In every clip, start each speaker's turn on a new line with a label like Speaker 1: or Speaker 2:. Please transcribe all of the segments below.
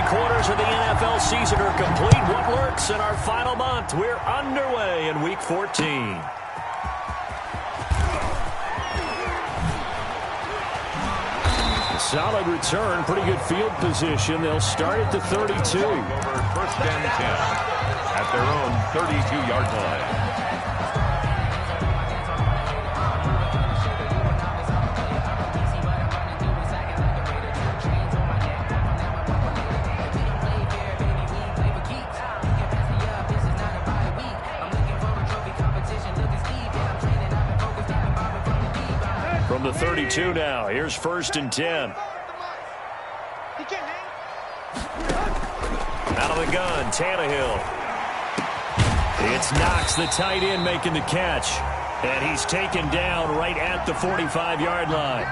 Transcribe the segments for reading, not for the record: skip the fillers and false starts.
Speaker 1: 3/4 of the NFL season are complete. What lurks in our final month? We're underway in Week 14. Solid return, pretty good field position. They'll start at the 32.
Speaker 2: First and 10 at their own 32-yard line.
Speaker 1: From the 32 now, here's first and 10. Out of the gun, Tannehill. It's Knox, the tight end, making the catch. And he's taken down right at the 45-yard line.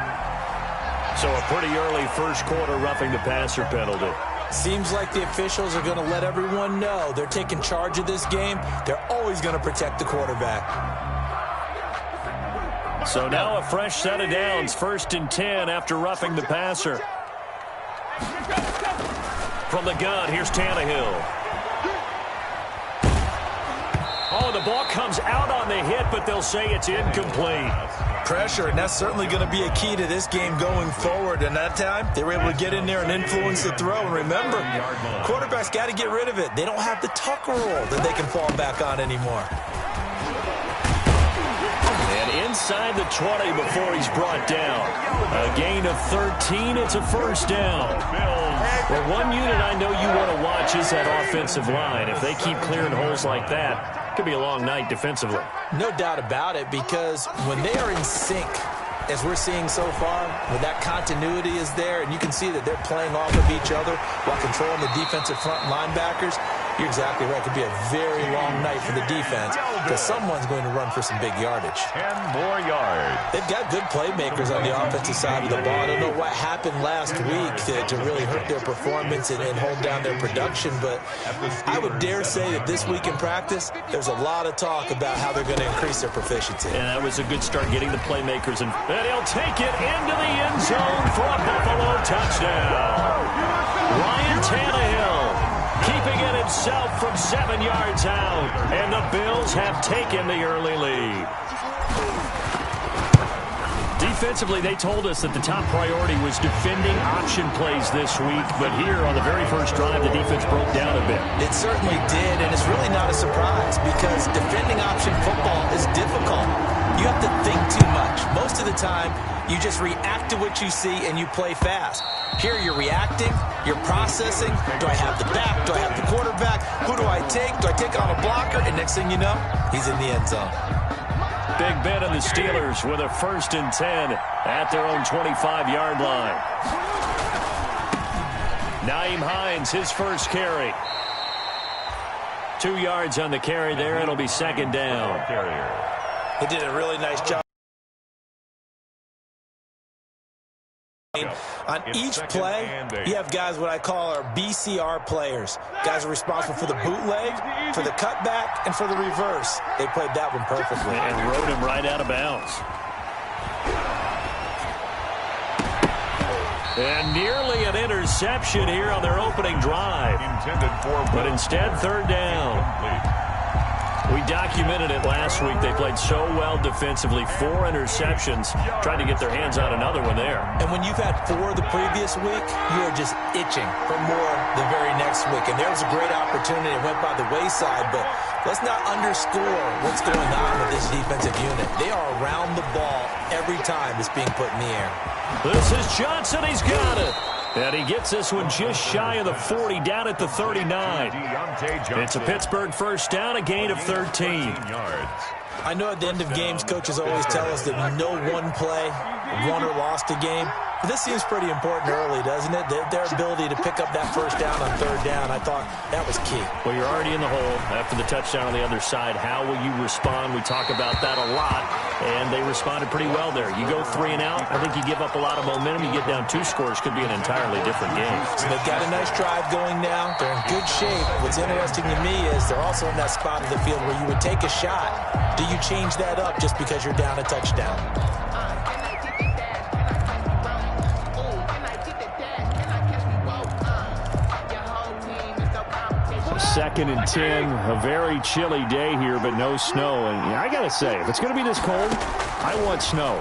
Speaker 1: So a pretty early first quarter roughing the passer penalty.
Speaker 3: Seems like the officials are going to let everyone know they're taking charge of this game. They're always going to protect the quarterback.
Speaker 1: So now a fresh set of downs, first and 10 after roughing the passer. From the gun, here's Tannehill. Oh, the ball comes out on the hit, but they'll say it's incomplete.
Speaker 3: Pressure, and that's certainly going to be a key to this game going forward. And that time, they were able to get in there and influence the throw. And remember, quarterbacks got to get rid of it. They don't have the tuck rule that they can fall back on anymore.
Speaker 1: Inside the 20 before he's brought down. A gain of 13. It's a first down. Well, one unit I know you want to watch is that offensive line. If they keep clearing holes like that, it could be a long night defensively.
Speaker 3: No doubt about it, because when they are in sync, as we're seeing so far, when that continuity is there, and you can see that they're playing off of each other while controlling the defensive front linebackers, you're exactly right. It could be a very long night for the defense because someone's going to run for some big yardage.
Speaker 2: 10 more yards.
Speaker 3: They've got good playmakers on the offensive side of the ball. I don't know what happened last week to really hurt their performance and hold down their production, but I would dare say that this week in practice, there's a lot of talk about how they're going to increase their proficiency.
Speaker 1: And that was a good start getting the playmakers, and he'll take it into the end zone for a Buffalo touchdown. Ryan Tannehill keeping it himself from 7 yards out. And the Bills have taken the early lead. Defensively, they told us that the top priority was defending option plays this week. But here on the very first drive, the defense broke down a bit.
Speaker 3: It certainly did, and it's really not a surprise because defending option football is difficult. You have to think too much. Most of the time, you just react to what you see and you play fast. Here you're reacting, you're processing. Do I have the back? Do I have the quarterback? Who do I take? Do I take on a blocker? And next thing you know, he's in the end zone.
Speaker 1: Big Ben and the Steelers with a first and 10 at their own 25-yard line. Nyheim Hines, his first carry. 2 yards on the carry there. It'll be second down.
Speaker 3: He did a really nice job. On each play, you have guys what I call our BCR players. Guys are responsible for the bootleg, for the cutback, and for the reverse. They played that one perfectly.
Speaker 1: And rode him right out of bounds. And nearly an interception here on their opening drive. But instead, third down. We documented it last week. They played so well defensively. 4 interceptions. Trying to get their hands on another one there.
Speaker 3: And when you've had 4 the previous week, you are just itching for more the very next week. And there was a great opportunity. It went by the wayside, but let's not underscore what's going on with this defensive unit. They are around the ball every time it's being put in the air.
Speaker 1: This is Johnson. He's got it. And he gets this one just shy of the 40, down at the 39. It's a Pittsburgh first down, a gain of 13.
Speaker 3: I know at the end of games, coaches always tell us that no one play won or lost a game. But this seems pretty important early, doesn't it? Their ability to pick up that first down on third down, I thought that was key.
Speaker 1: Well, you're already in the hole after the touchdown on the other side. How will you respond? We talk about that a lot, and they responded pretty well there. You go 3 and out, I think you give up a lot of momentum. You get down 2 scores, could be an entirely different game.
Speaker 3: So they've got a nice drive going now. They're in good shape. What's interesting to me is they're also in that spot of the field where you would take a shot. Do you change that up just because you're down a touchdown?
Speaker 1: 2nd and 10. A very chilly day here, but no snow. And I got to say, if it's going to be this cold, I want snow.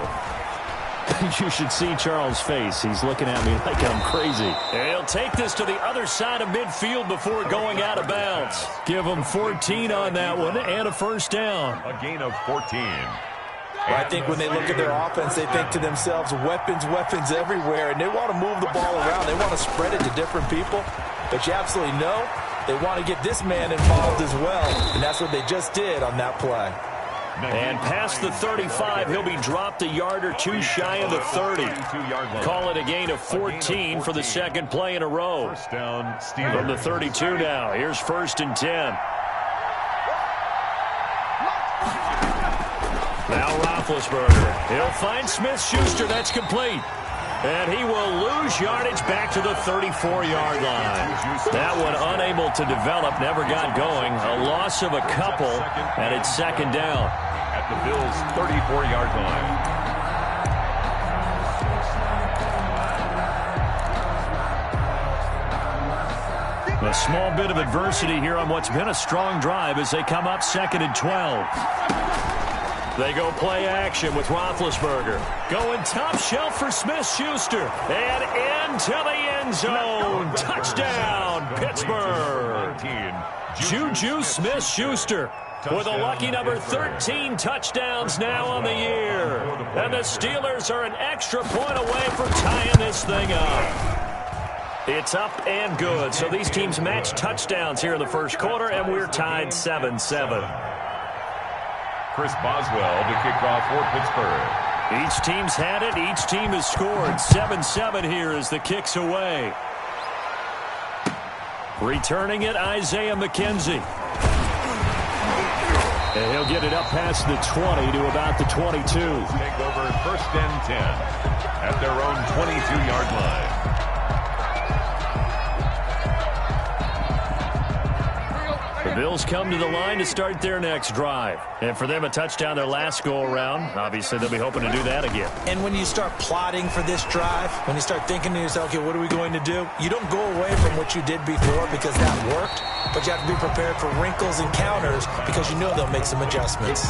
Speaker 1: You should see Charles' face. He's looking at me like I'm crazy. And he'll take this to the other side of midfield before going out of bounds. Give him 14 on that one and a first down.
Speaker 2: A gain of 14.
Speaker 3: Well, I think when they look at their offense, they think to themselves, weapons, weapons everywhere, and they want to move the ball around. They want to spread it to different people. But you absolutely know they want to get this man involved as well, and that's what they just did on that play.
Speaker 1: And past the 35, he'll be dropped a yard or two shy of the 30. Call it a gain of 14 for the second play in a row.
Speaker 2: First down,
Speaker 1: from the 32 now. Here's 1st and 10. Now Roethlisberger. He'll find Smith-Schuster. That's complete. And he will lose yardage back to the 34-yard line. That one unable to develop, never got going. A loss of a couple, and it's 2nd down.
Speaker 2: At the Bills' 34-yard line.
Speaker 1: A small bit of adversity here on what's been a strong drive as they come up 2nd and 12. They go play action with Roethlisberger. Going top shelf for Smith-Schuster. And into the end zone. Touchdown, Pittsburgh. Juju Smith-Schuster with a lucky number 13 touchdowns now on the year. And the Steelers are an extra point away from tying this thing up. It's up and good. So these teams match touchdowns here in the first quarter, and we're tied 7-7.
Speaker 2: Chris Boswell, the kickoff for Pittsburgh.
Speaker 1: Each team's had it. Each team has scored. 7-7 here as the kick's away. Returning it, Isaiah McKenzie. And he'll get it up past the 20 to about the 22.
Speaker 2: Take over 1st and 10 at their own 22-yard line.
Speaker 1: The Bills come to the line to start their next drive. And for them, a touchdown their last go-around. Obviously, they'll be hoping to do that again.
Speaker 3: And when you start plotting for this drive, when you start thinking to yourself, okay, what are we going to do? You don't go away from what you did before because that worked, but you have to be prepared for wrinkles and counters because you know they'll make some adjustments.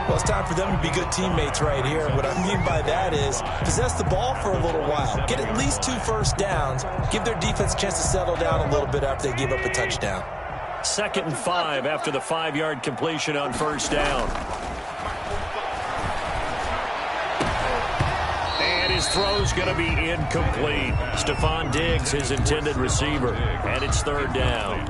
Speaker 3: Well, it's time for them to be good teammates right here. What I mean by that is possess the ball for a little while. Get at least 2 first downs. Give their defense a chance to settle down a little bit after they give up a touchdown.
Speaker 1: 2nd and 5 after the 5-yard completion on 1st down. And his throw's going to be incomplete. Stephon Diggs, his intended receiver. And it's 3rd down.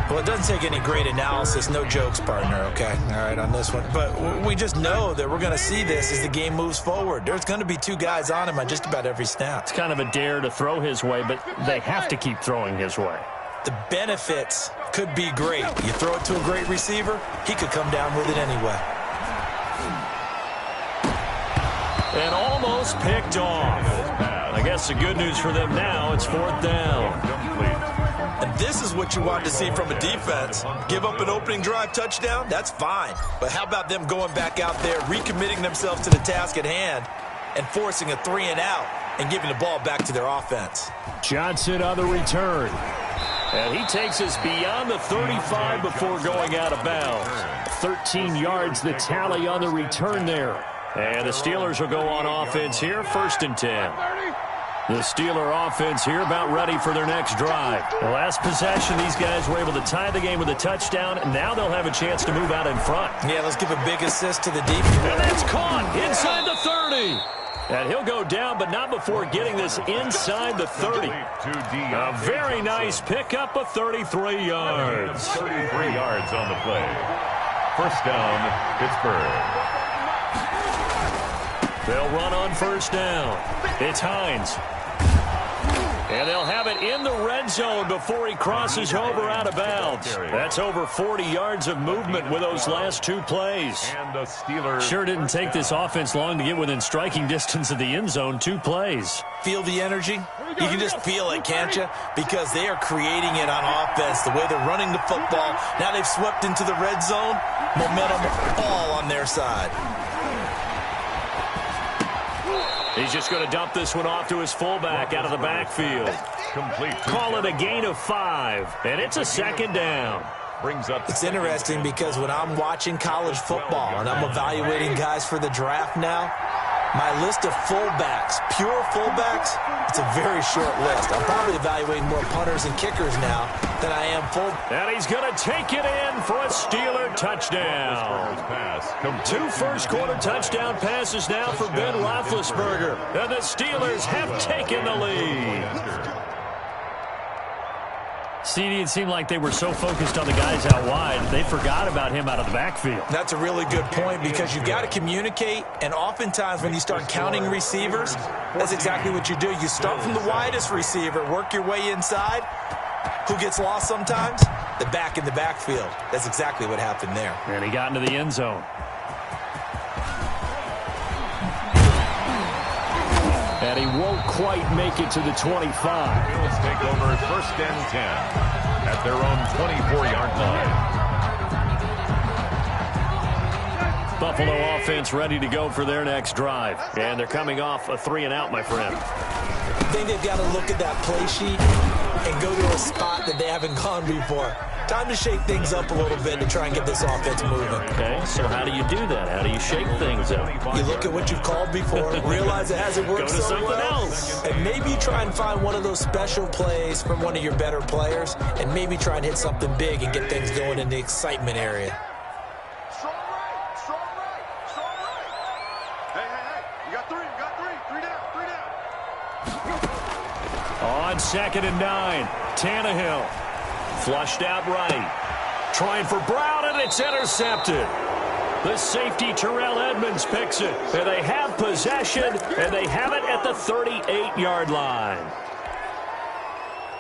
Speaker 3: Well, it doesn't take any great analysis. No jokes, partner, okay? All right, on this one. But we just know that we're going to see this as the game moves forward. There's going to be 2 guys on him on just about every snap.
Speaker 1: It's kind of a dare to throw his way, but they have to keep throwing his way.
Speaker 3: The benefits could be great. You throw it to a great receiver, he could come down with it anyway.
Speaker 1: And almost picked off. I guess the good news for them now, it's 4th down.
Speaker 3: And this is what you want to see from a defense. Give up an opening drive touchdown, that's fine. But how about them going back out there, recommitting themselves to the task at hand, and forcing a 3 and out, and giving the ball back to their offense.
Speaker 1: Johnson on the return. And he takes us beyond the 35 before going out of bounds. 13 yards, the tally on the return there. And the Steelers will go on offense here, 1st and 10. The Steeler offense here about ready for their next drive. The last possession, these guys were able to tie the game with a touchdown, and now they'll have a chance to move out in front.
Speaker 3: Yeah, let's give a big assist to the defense.
Speaker 1: And that's caught inside the 30. And he'll go down, but not before getting this inside the 30. A very nice pickup of 33 yards.
Speaker 2: 33 yards on the play. 1st down, Pittsburgh.
Speaker 1: They'll run on 1st down. It's Hines. And they'll have it in the red zone before he crosses over out of bounds. That's over 40 yards of movement with those last 2 plays.
Speaker 2: And the Steelers
Speaker 1: sure didn't take this offense long to get within striking distance of the end zone. 2 plays.
Speaker 3: Feel the energy? You can just feel it, can't you? Because they are creating it on offense. The way they're running the football. Now they've swept into the red zone. Momentum all on their side.
Speaker 1: He's just going to dump this one off to his fullback out of the backfield.
Speaker 2: Complete.
Speaker 1: Call it a gain of 5, and it's a second down.
Speaker 2: Brings up.
Speaker 3: It's interesting because when I'm watching college football and I'm evaluating guys for the draft now, my list of fullbacks, pure fullbacks, it's a very short list. I'm probably evaluating more punters and kickers now than I am full.
Speaker 1: And he's going to take it in for a Steeler touchdown. 2 first-quarter touchdown passes now for Ben Roethlisberger. And the Steelers have taken the lead. CD, it seemed like they were so focused on the guys out wide, they forgot about him out of the backfield.
Speaker 3: That's a really good point because you've got to communicate, and oftentimes when you start counting receivers, that's exactly what you do. You start from the widest receiver, work your way inside. Who gets lost sometimes? The back in the backfield. That's exactly what happened there.
Speaker 1: And he got into the end zone. And he won't quite make it to the 25.
Speaker 2: Bills take over 1st and 10 at their own 24-yard line.
Speaker 1: Buffalo offense ready to go for their next drive. And they're coming off a 3-and-out, my friend.
Speaker 3: I think they've got to look at that play sheet and go to a spot that they haven't gone before. Time to shake things up a little bit to try and get this offense moving.
Speaker 1: Okay, so how do you do that? How do you shake things up?
Speaker 3: You look at what you've called before, realize it hasn't worked so
Speaker 1: something
Speaker 3: well,
Speaker 1: else.
Speaker 3: and maybe try and find one of those special plays from one of your better players, and maybe try and hit something big and get things going in the excitement area.
Speaker 4: Strong right, strong right, strong right. Hey, you got three down.
Speaker 1: On 2nd and 9, Tannehill. Flushed out right. Trying for Brown, and it's intercepted. The safety, Terrell Edmonds, picks it. And they have possession, and they have it at the 38-yard line.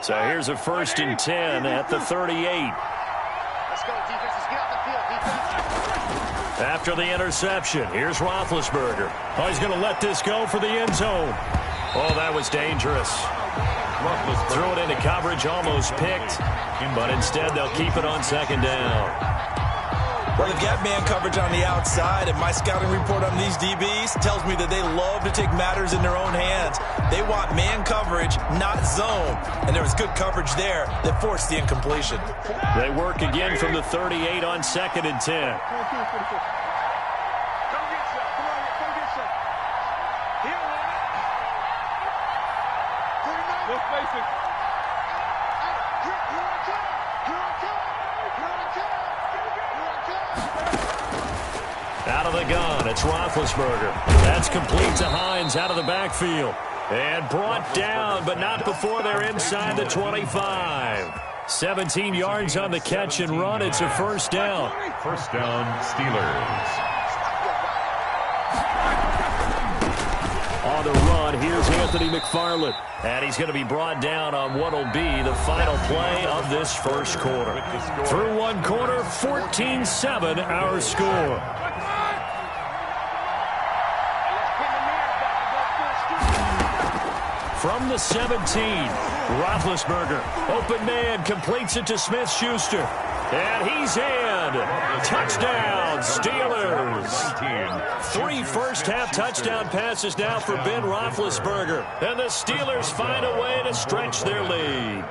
Speaker 1: So here's a 1st and 10 at the 38.
Speaker 4: Let's go, defense. Let's get out the field, defense.
Speaker 1: After the interception, here's Roethlisberger. Oh, he's going to let this go for the end zone. Oh, that was dangerous. Threw it into coverage, almost picked, but instead they'll keep it on 2nd down.
Speaker 3: Well, they've got man coverage on the outside, and my scouting report on these DBs tells me that they love to take matters in their own hands. They want man coverage, not zone, and there was good coverage there that forced the incompletion.
Speaker 1: They work again from the 38 on 2nd and 10. Out of the gun, it's Roethlisberger. That's complete to Hines out of the backfield. And brought down, but not before they're inside the 25. 17 yards on the catch and run. It's a 1st down.
Speaker 2: 1st down, Steelers.
Speaker 1: On the run, here's Anthony McFarland. And he's going to be brought down on what will be the final play of this 1st quarter. Through 1 quarter, 14-7 our score. From the 17, Roethlisberger, open man, completes it to Smith-Schuster. And he's in. Touchdown, Steelers. 3 first-half touchdown passes now for Ben Roethlisberger. And the Steelers find a way to stretch their lead.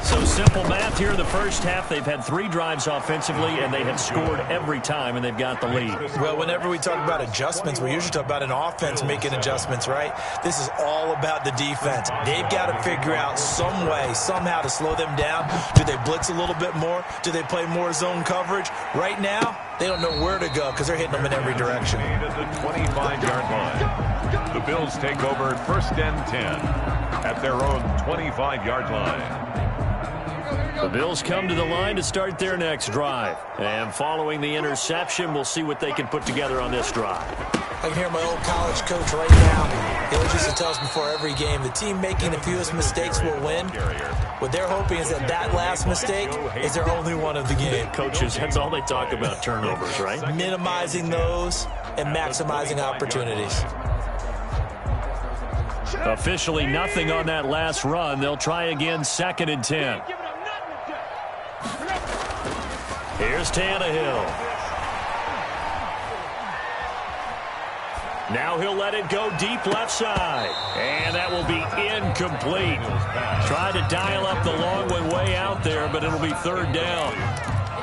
Speaker 1: So simple math here in the 1st half. They've had 3 drives offensively, and they have scored every time, and they've got the lead.
Speaker 3: Well, whenever we talk about adjustments, we usually talk about an offense making adjustments, right? This is all about the defense. They've got to figure out some way, somehow to slow them down. Do they blitz a little bit more? Do they play more zone coverage? Right now, they don't know where to go because they're hitting them in every direction.
Speaker 2: At the 25-yard line. The Bills take over 1st and 10 at their own 25-yard line.
Speaker 1: The Bills come to the line to start their next drive. And following the interception, we'll see what they can put together on this drive.
Speaker 3: I can hear my old college coach right now. He always used to tell us before every game, the team making the fewest mistakes will win. What they're hoping is that last mistake is their only one of the game.
Speaker 1: Coaches, that's all they talk about, turnovers, right?
Speaker 3: Minimizing those and maximizing opportunities.
Speaker 1: Officially nothing on that last run. They'll try again, 2nd and 10. Here's Tannehill. Now he'll let it go deep left side. And that will be incomplete. Tried to dial up the long one way out there, but it'll be third down.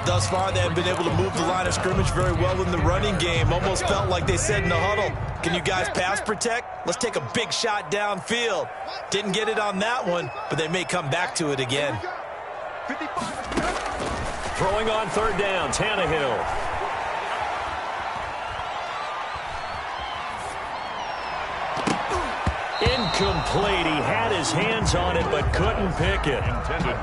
Speaker 3: Thus far, they have been able to move the line of scrimmage very well in the running game. Almost felt like they said in the huddle, can you guys pass protect? Let's take a big shot downfield. Didn't get it on that one, but they may come back to it again.
Speaker 1: Throwing on third down, Tannehill. Incomplete. He had his hands on it but couldn't pick it.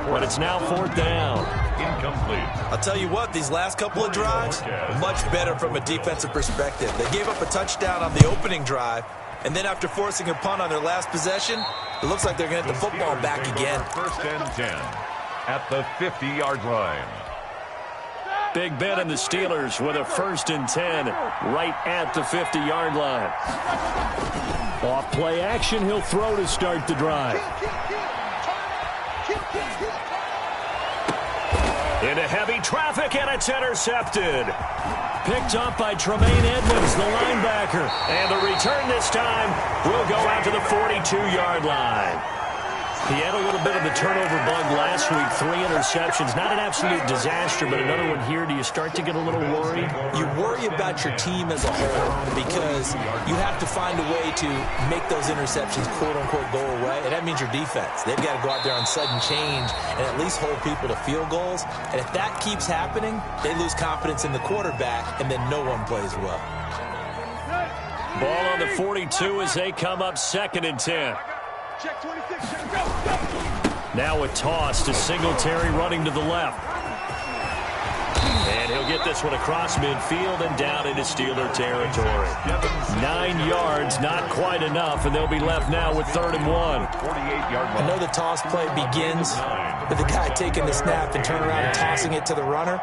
Speaker 1: But it's now fourth down.
Speaker 2: Incomplete.
Speaker 3: I'll tell you what, these last couple of drives, much better from a defensive perspective. They gave up a touchdown on the opening drive, and then after forcing a punt on their last possession, it looks like they're going to get the football back again.
Speaker 2: First and 10 at the 50-yard line.
Speaker 1: Big Ben and the Steelers with a first and 10 right at the 50-yard line. Off play action, he'll throw to start the drive. Into heavy traffic, and it's intercepted. Picked up by Tremaine Edmonds, the linebacker. And the return this time will go out to the 42-yard line. He had a little bit of the turnover bug last week, 3 interceptions. Not an absolute disaster, but another one here. Do you start to get a little worried?
Speaker 3: You worry about your team as a whole because you have to find a way to make those interceptions, quote-unquote, go away. And that means your defense. They've got to go out there on sudden change and at least hold people to field goals. And if that keeps happening, they lose confidence in the quarterback, and then no one plays well.
Speaker 1: Ball on the 42 as they come up second and 10.
Speaker 4: Check 26, check, go.
Speaker 1: Now a toss to Singletary running to the left. And he'll get this one across midfield and down into Steeler territory. 9 yards, not quite enough, and they'll be left now with 3rd and 1.
Speaker 3: I know the toss play begins with the guy taking the snap and turning around and tossing it to the runner.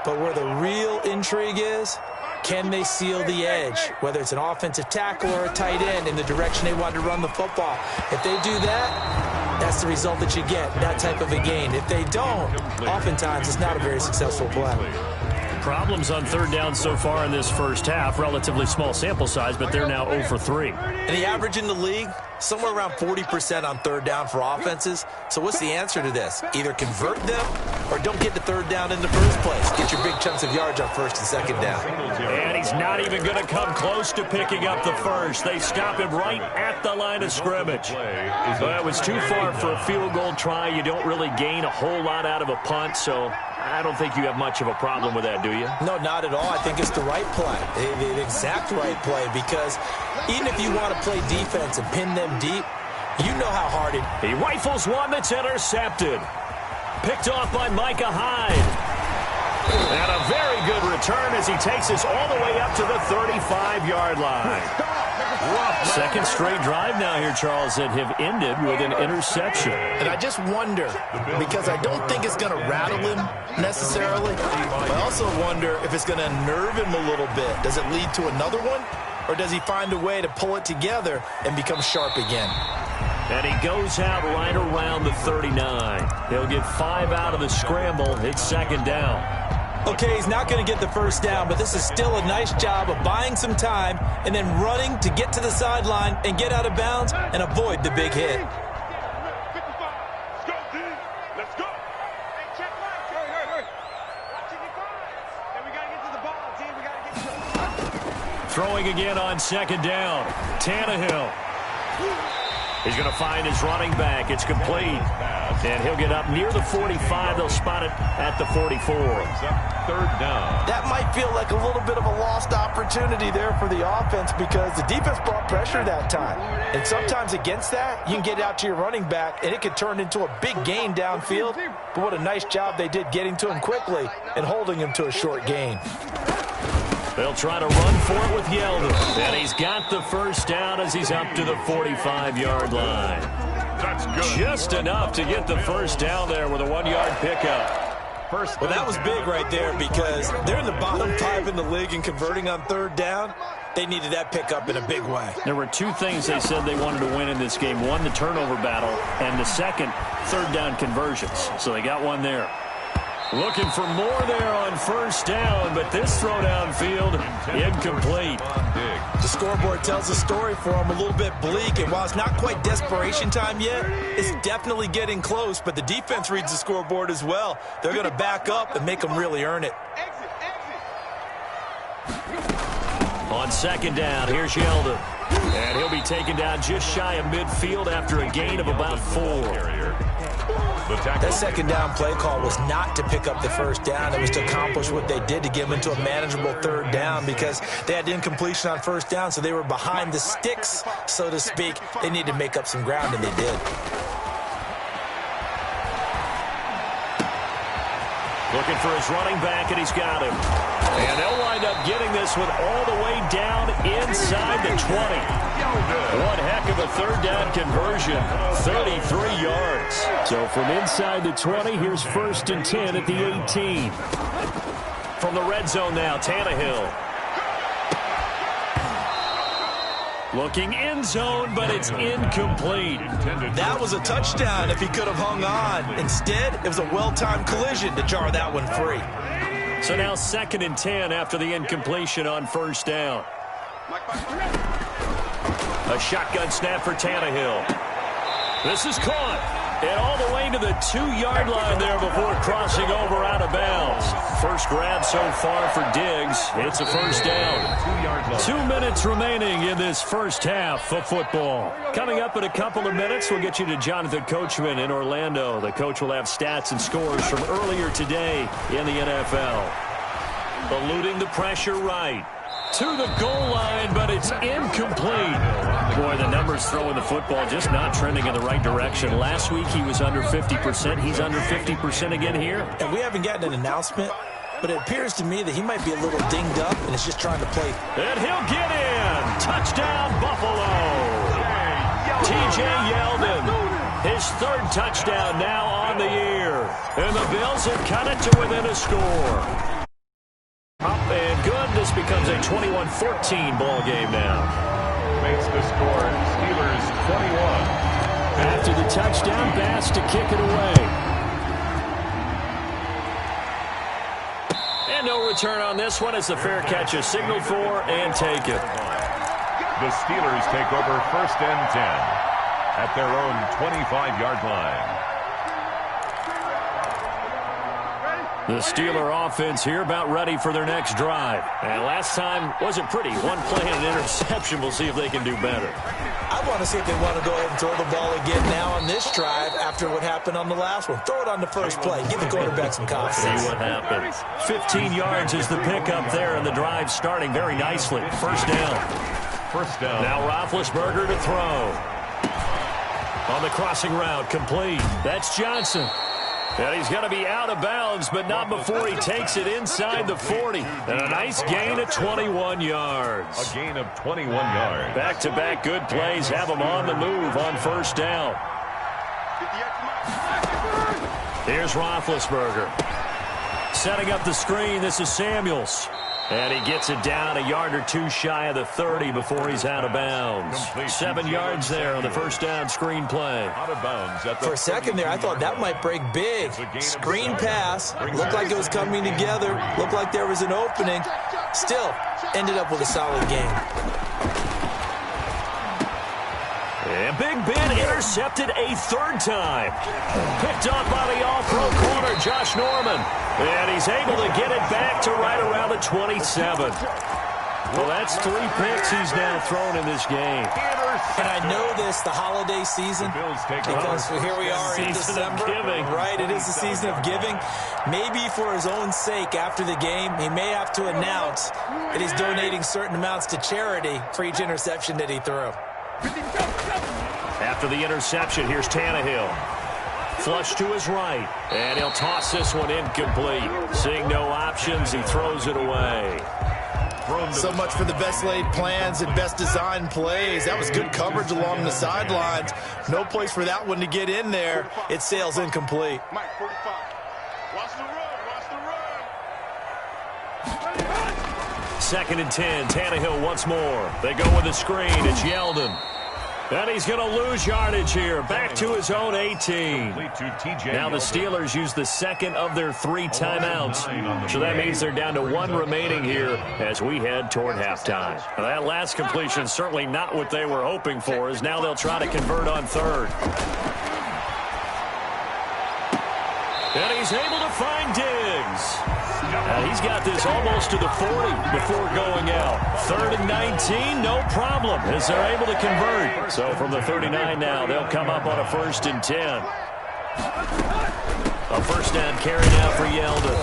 Speaker 3: But where the real intrigue is, can they seal the edge, whether it's an offensive tackle or a tight end, in the direction they want to run the football? If they do that, that's the result that you get, that type of a gain. If they don't, oftentimes it's not a very successful play.
Speaker 1: Problems on third down so far in this first half. Relatively small sample size, but they're now 0 for 3.
Speaker 3: And the average in the league, somewhere around 40% on third down for offenses. So what's the answer to this? Either convert them or don't get the third down in the first place. Get your big chunks of yards on first and second down.
Speaker 1: And he's not even going to come close to picking up the first. They stop him right at the line of scrimmage. That was too far for a field goal try. You don't really gain a whole lot out of a punt, so I don't think you have much of a problem with that, do you?
Speaker 3: No, not at all. I think it's the right play, the exact right play, because even if you want to play defense and pin them deep, you know how hard it is.
Speaker 1: He rifles one that's intercepted. Picked off by Micah Hyde. And a very good return as he takes us all the way up to the 35-yard line. Second straight drive now here, Charles, that have ended with an interception.
Speaker 3: And I just wonder, because I don't think it's going to rattle him necessarily. I also wonder if it's going to unnerve him a little bit. Does it lead to another one? Or does he find a way to pull it together and become sharp again?
Speaker 1: And he goes out right around the 39. He'll get 5 out of the scramble. It's second down.
Speaker 3: Okay, he's not going to get the first down, but this is still a nice job of buying some time and then running to get to the sideline and get out of bounds and avoid the big hit.
Speaker 4: Let's go. Hey, check right. Hurry. Watching your guys. Hey, we got to get to the ball, team. We got to get to the
Speaker 1: Throwing again on second down. Tannehill. He's going to find his running back. It's complete. And he'll get up near the 45. They'll spot it at the 44.
Speaker 2: Third down.
Speaker 3: That might feel like a little bit of a lost opportunity there for the offense because the defense brought pressure that time. And sometimes against that, you can get out to your running back, and it could turn into a big gain downfield. But what a nice job they did getting to him quickly and holding him to a short gain.
Speaker 1: They'll try to run for it with Yeldon. And he's got the first down as he's up to the 45-yard line.
Speaker 2: That's good.
Speaker 1: Just enough to get the first down there with a 1-yard pickup.
Speaker 3: Well, that was big right there because they're in the bottom 5 in the league in converting on third down. They needed that pickup in a big way.
Speaker 1: There were 2 things they said they wanted to win in this game. One, the turnover battle, and the second, third down conversions. So they got one there. Looking for more there on first down, but this throw downfield incomplete.
Speaker 3: The scoreboard tells a story for him, a little bit bleak, and while it's not quite desperation time yet, it's definitely getting close, but the defense reads the scoreboard as well. They're going to back up and make them really earn it.
Speaker 1: On second down, here's Yeldon. And he'll be taken down just shy of midfield after a gain of about 4.
Speaker 3: That second down play call was not to pick up the first down. It was to accomplish what they did to get them into a manageable third down because they had incompletion on first down, so they were behind the sticks, so to speak. They needed to make up some ground, and they did.
Speaker 1: Looking for his running back, and he's got him. And they'll wind up getting this one all the way down inside the 20. One heck of a third down conversion, 33 yards. So from inside the 20, here's 1st and 10 at the 18. From the red zone now, Tannehill. Looking end zone, but it's incomplete.
Speaker 3: That was a touchdown if he could have hung on. Instead, it was a well-timed collision to jar that one free.
Speaker 1: So now 2nd and 10 after the incompletion on first down. A shotgun snap for Tannehill. This is caught. And all the way to the 2-yard line there before crossing over out of bounds. First grab so far for Diggs. It's a first down. 2 minutes remaining in this first half of football. Coming up in a couple of minutes, we'll get you to Jonathan Coachman in Orlando. The coach will have stats and scores from earlier today in the NFL. Eluding the pressure right. To the goal line, but it's incomplete. Boy, the numbers throwing the football just not trending in the right direction. Last week he was under 50%. He's under 50% again here.
Speaker 3: And we haven't gotten an announcement, but it appears to me that he might be a little dinged up and is just trying to play.
Speaker 1: And he'll get in. Touchdown, Buffalo. T.J. Yeldon. His 3rd touchdown now on the year. And the Bills have cut it to within a score. Up and good. This becomes a 21-14 ball game now.
Speaker 2: Makes the score Steelers 21.
Speaker 1: After the touchdown, Bass to kick it away. And no return on this one as the fair catch is signaled for and taken.
Speaker 2: The Steelers take over 1st and 10 at their own 25-yard line.
Speaker 1: The Steeler offense here about ready for their next drive. And last time wasn't pretty. One play and an interception. We'll see if they can do better.
Speaker 3: I want to see if they want to go ahead and throw the ball again now on this drive after what happened on the last one. Throw it on the first play. Give the quarterback some confidence.
Speaker 1: See what happens. 15 yards is the pickup there, and the drive starting very nicely. First down.
Speaker 2: First down.
Speaker 1: Now Roethlisberger to throw. On the crossing route, complete. That's Johnson. And he's going to be out of bounds, but not before he takes it inside the 40. And a nice gain of 21 yards.
Speaker 2: A gain of 21 yards.
Speaker 1: Back-to-back good plays have him on the move on first down. Here's Roethlisberger. Setting up the screen, this is Samuels. And he gets it down a yard or two shy of the 30 before he's out of bounds. 7 yards there on the first down screen play.
Speaker 2: Out of bounds at the
Speaker 3: For a second there, I thought that might break big. Screen pass. Looked like it was coming together. Looked like there was an opening. Still, ended up with a solid game.
Speaker 1: And Big Ben intercepted a 3rd time. Picked up by the all-pro corner, Josh Norman. And he's able to get it back to right around the 27. Well, that's 3 picks he's now thrown in this game.
Speaker 3: And I know this, the holiday season, because here we are in December. Right, it is the season of giving. Maybe for his own sake after the game, he may have to announce that he's donating certain amounts to charity for each interception that he threw.
Speaker 1: After the interception, here's Tannehill. Flush to his right, and he'll toss this one incomplete. Seeing no options, he throws it away.
Speaker 3: So much for the best laid plans and best designed plays. That was good coverage along the sidelines. No place for that one to get in there. It sails incomplete.
Speaker 4: Mike, 45. Watch the run. Watch the run.
Speaker 1: 2nd and 10. Tannehill once more. They go with a screen. It's Yeldon. And he's going to lose yardage here. Back to his own 18. Now the Steelers use the second of their 3 timeouts. So that means they're down to 1 remaining here as we head toward halftime. Now that last completion certainly not what they were hoping for, as now they'll try to convert on 3rd. And he's able to find Diggs. He's got this almost to the 40 before going out. 3rd and 19, no problem, as they're able to convert. So from the 39 now, they'll come up on a 1st and 10. A first down carry now for Yeldon.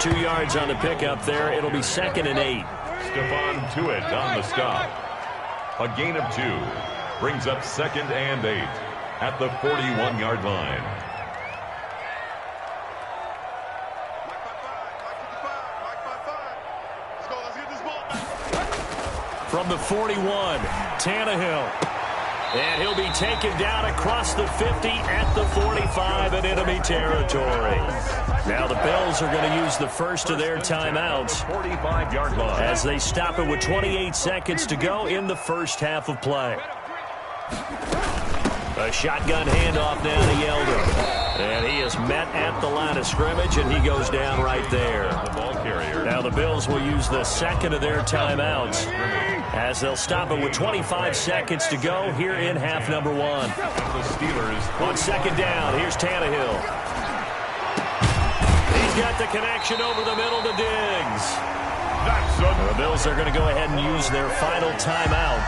Speaker 1: 2 yards on the pickup there. It'll be 2nd and 8.
Speaker 2: Stephon Tuitt on the stop. A gain of 2. Brings up 2nd and 8 at the 41-yard line.
Speaker 1: From the 41, Tannehill. And he'll be taken down across the 50 at the 45 in enemy territory. Now the Bills are going to use the first of their timeouts
Speaker 2: 45-yard line
Speaker 1: as they stop it with 28 seconds to go in the first half of play. A shotgun handoff now to Yeldon. And he is met at the line of scrimmage, and he goes down right there. Now the Bills will use the second of their timeouts as they'll stop it with 25 seconds to go here in half number 1.
Speaker 2: The Steelers
Speaker 1: on 2nd down, here's Tannehill. He's got the connection over the middle to Diggs. The Bills are going to go ahead and use their final timeout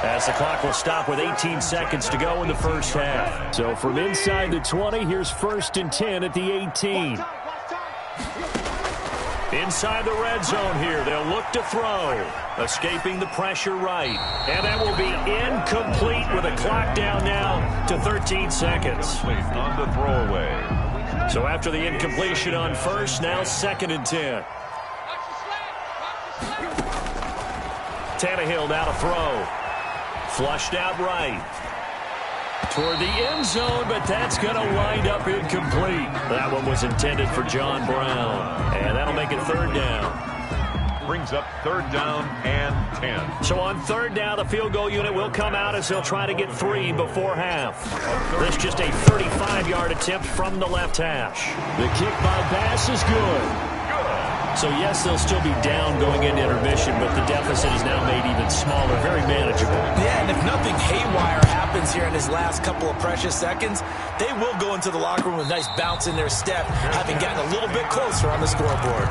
Speaker 1: as the clock will stop with 18 seconds to go in the first half. So from inside the 20, here's 1st and 10 at the 18. Inside the red zone here, they'll look to throw. Escaping the pressure right. And that will be incomplete with a clock down now to 13 seconds.
Speaker 2: on the throwaway.
Speaker 1: So after the incompletion on 1st, now 2nd and 10. Tannehill now to throw. Flushed out right. Toward the end zone, but that's going to wind up incomplete. That one was intended for John Brown. And that'll make it 3rd down.
Speaker 2: Brings up 3rd down and 10.
Speaker 1: So on 3rd down, the field goal unit will come out as they'll try to get 3 before half. This just a 35-yard attempt from the left hash. The kick by Bass is good. So, yes, they'll still be down going into intermission, but the deficit is now made even smaller, very manageable.
Speaker 3: Yeah, and if nothing haywire happens here in his last couple of precious seconds, they will go into the locker room with a nice bounce in their step, having gotten a little bit closer on the scoreboard.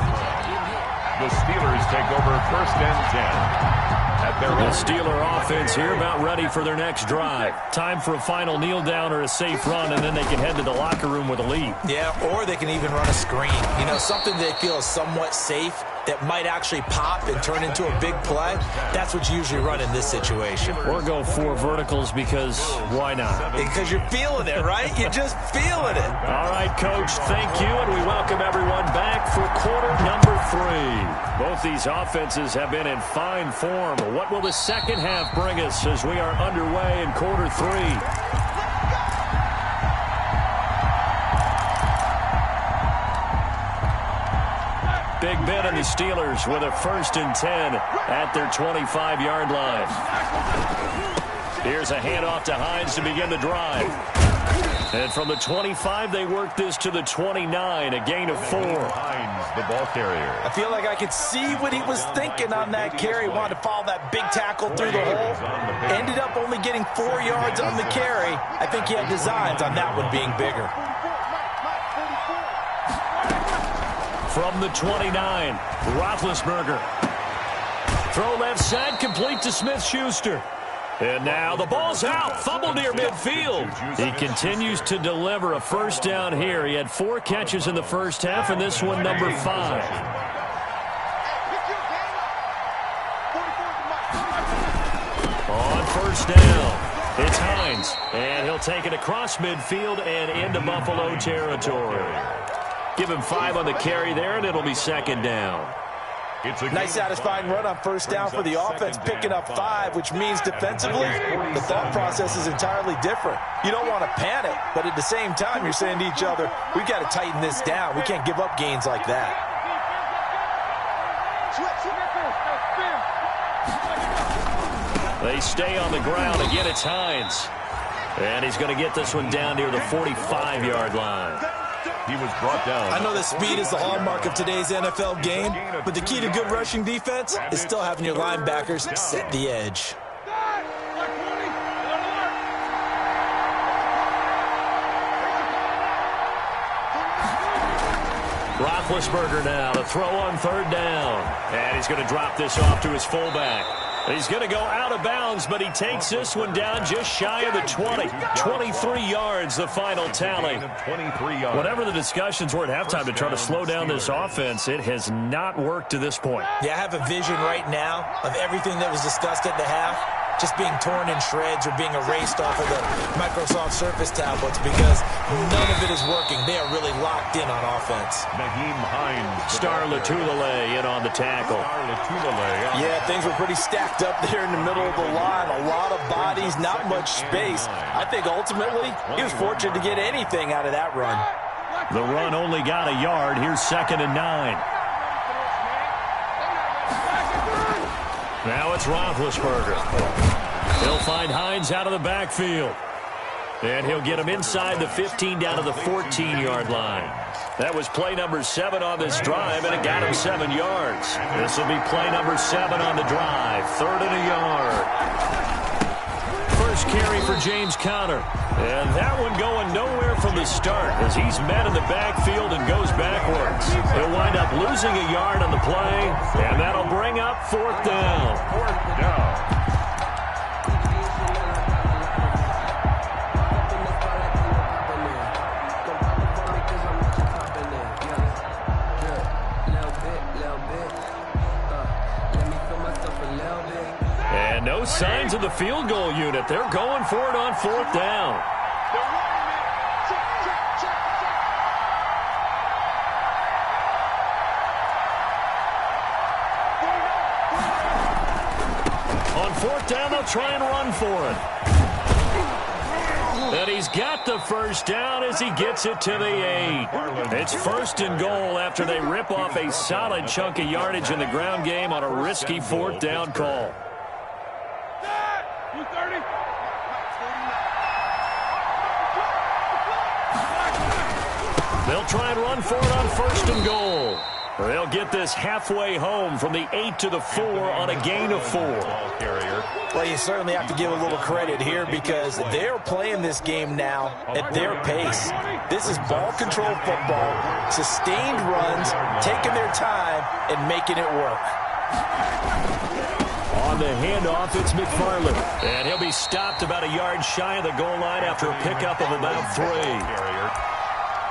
Speaker 2: The Steelers take over 1st and 10.
Speaker 1: The Steeler offense here about ready for their next drive. Time for a final kneel down or a safe run, and then they can head to the locker room with a lead.
Speaker 3: Yeah, or they can even run a screen. You know, something they feel is somewhat safe that might actually pop and turn into a big play. That's what you usually run in this situation.
Speaker 1: Or go 4 verticals because why not?
Speaker 3: Because you're feeling it, right? You're just feeling it.
Speaker 1: All right, Coach, thank you, and we welcome everyone back for quarter number 3. Both these offenses have been in fine form. What will the second half bring us as we are underway in quarter 3? Big Ben and the Steelers with a 1st and 10 at their 25-yard line. Here's a handoff to Hines to begin the drive. And from the 25, they work this to the 29, a gain of 4.
Speaker 2: Hines, the ball carrier.
Speaker 3: I feel like I could see what he was thinking on that carry. Wanted to follow that big tackle through the hole. Ended up only getting 4 yards on the carry. I think he had designs on that one being bigger.
Speaker 1: From the 29, Roethlisberger. Throw left side, complete to Smith-Schuster. And now the ball's out. Fumble near midfield. He continues to deliver a first down here. He had 4 catches in the first half, and this one number 5. On 1st down, it's Hines. And he'll take it across midfield and into Buffalo territory. Give him 5 on the carry there, and it'll be 2nd down.
Speaker 3: Nice satisfying run on 1st down for the offense, picking up 5, which means defensively, the thought process is entirely different. You don't want to panic, but at the same time, you're saying to each other, we've got to tighten this down. We can't give up gains like that.
Speaker 1: They stay on the ground. Again, it's Hines. And he's going to get this one down near the 45-yard line.
Speaker 2: He was brought down.
Speaker 3: I know that speed is the hallmark of today's NFL game, but the key to good rushing defense is still having your linebackers set the edge.
Speaker 1: Roethlisberger now to throw on third down. And he's going to drop this off to his fullback. He's going to go out of bounds, but he takes this one down just shy of the 20. 23 yards, the final tally.
Speaker 2: 23 yards.
Speaker 1: Whatever the discussions were at halftime to try to slow down this offense, it has not worked to this point.
Speaker 3: Yeah, I have a vision right now of everything that was discussed at the half just being torn in shreds or being erased off of the Microsoft Surface tablets because none of it is working. They are really locked in on offense.
Speaker 2: Naheem Hines.
Speaker 1: Star Latulele in on the tackle.
Speaker 3: Yeah, things were pretty stacked up there in the middle of the line. A lot of bodies, not much space. I think ultimately he was fortunate to get anything out of that run.
Speaker 1: The run only got a yard. Here's 2nd and 9. Now it's Roethlisberger. He'll find Hines out of the backfield. And he'll get him inside the 15 down to the 14-yard line. That was play number 7 on this drive, and it got him 7 yards. This will be play number 7 on the drive. 3rd and a yard. First carry for James Conner. And that one going nowhere from the start as he's met in the backfield and goes backwards. He'll wind up losing a yard on the play, and that'll bring up 4th down.
Speaker 2: 4th down.
Speaker 1: And no signs of the field goal unit. They're going for it on 4th down. On 4th down, they'll try and run for it. And he's got the first down as he gets it to the 8. It's 1st and goal after they rip off a solid chunk of yardage in the ground game on a risky 4th down call. They'll try and run for it on 1st and goal. They'll get this halfway home from the 8 to the 4 on a gain of 4.
Speaker 3: Well, you certainly have to give a little credit here because they're playing this game now at their pace. This is ball control football, sustained runs, taking their time and making it work.
Speaker 1: On the handoff, it's McFarland. And he'll be stopped about a yard shy of the goal line after a pickup of about 3.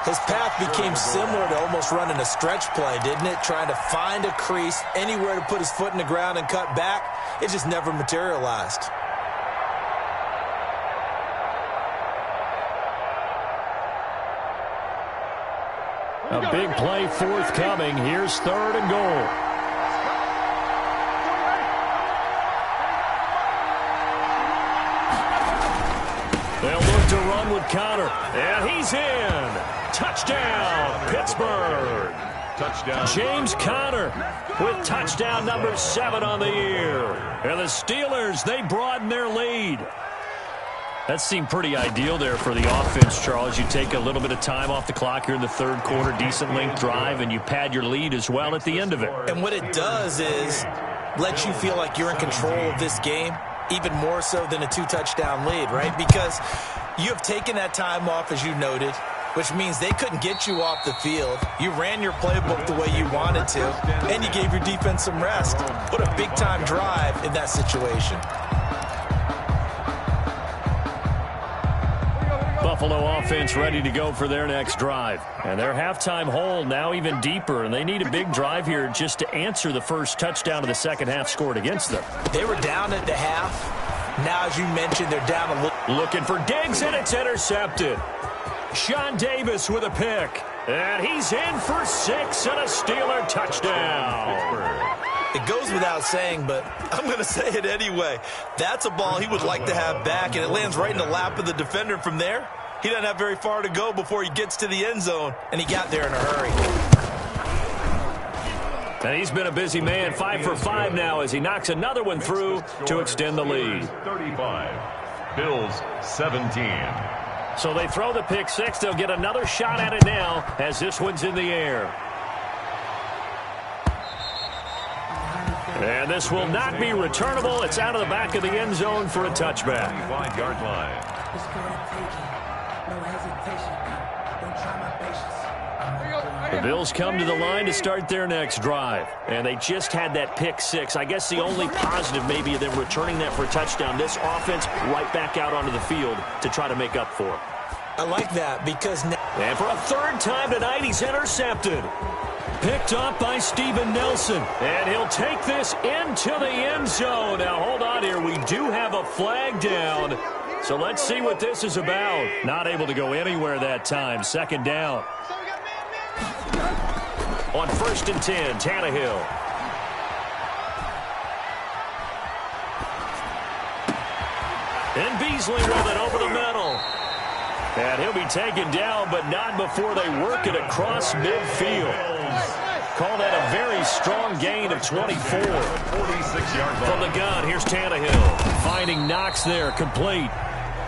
Speaker 3: His path became similar to almost running a stretch play, didn't it? Trying to find a crease, anywhere to put his foot in the ground and cut back. It just never materialized.
Speaker 1: A big play forthcoming. Here's 3rd and goal. They'll look to run with Conner. And he's in. Touchdown, Pittsburgh.
Speaker 2: Touchdown.
Speaker 1: James Conner with touchdown number 7 on the year. And the Steelers, they broaden their lead. That seemed pretty ideal there for the offense, Charles. You take a little bit of time off the clock here in the 3rd quarter, decent length drive, and you pad your lead as well at the end of it.
Speaker 3: And what it does is let you feel like you're in control of this game, even more so than a 2-touchdown lead, right? Because you have taken that time off, as you noted, which means they couldn't get you off the field. You ran your playbook the way you wanted to, and you gave your defense some rest. What a big-time drive in that situation.
Speaker 1: Buffalo offense ready to go for their next drive. And their halftime hole now even deeper, and they need a big drive here just to answer the first touchdown of the second half scored against them.
Speaker 3: They were down at the half. Now, as you mentioned, they're down a little.
Speaker 1: Looking for Diggs, and it's intercepted. Sean Davis with a pick. And he's in for 6 and a Steeler touchdown.
Speaker 3: It goes without saying, but I'm going to say it anyway. That's a ball he would like to have back, and it lands right in the lap of the defender from there. He doesn't have very far to go before he gets to the end zone, and he got there in a hurry.
Speaker 1: And he's been a busy man, 5 for 5 now as he knocks another one through to extend the lead.
Speaker 2: 35, Bills 17.
Speaker 1: So they throw the pick six. They'll get another shot at it now as this one's in the air. And this will not be returnable. It's out of the back of the end zone for a touchback.
Speaker 2: 25-yard line.
Speaker 1: The Bills come to the line to start their next drive. And they just had that pick six. I guess the only positive maybe of them returning that for a touchdown. This offense right back out onto the field to try to make up for it.
Speaker 3: I like that because...
Speaker 1: And for a third time tonight, he's intercepted. Picked up by Steven Nelson. And he'll take this into the end zone. Now, hold on here. We do have a flag down. So let's see what this is about. Not able to go anywhere that time. Second down. On 1st and 10, Tannehill. And Beasley with it over the middle. And he'll be taken down, but not before they work it across midfield. Call that a very strong gain of 24.
Speaker 2: 46-yard line.
Speaker 1: From the gun, here's Tannehill. Finding Knox there, complete.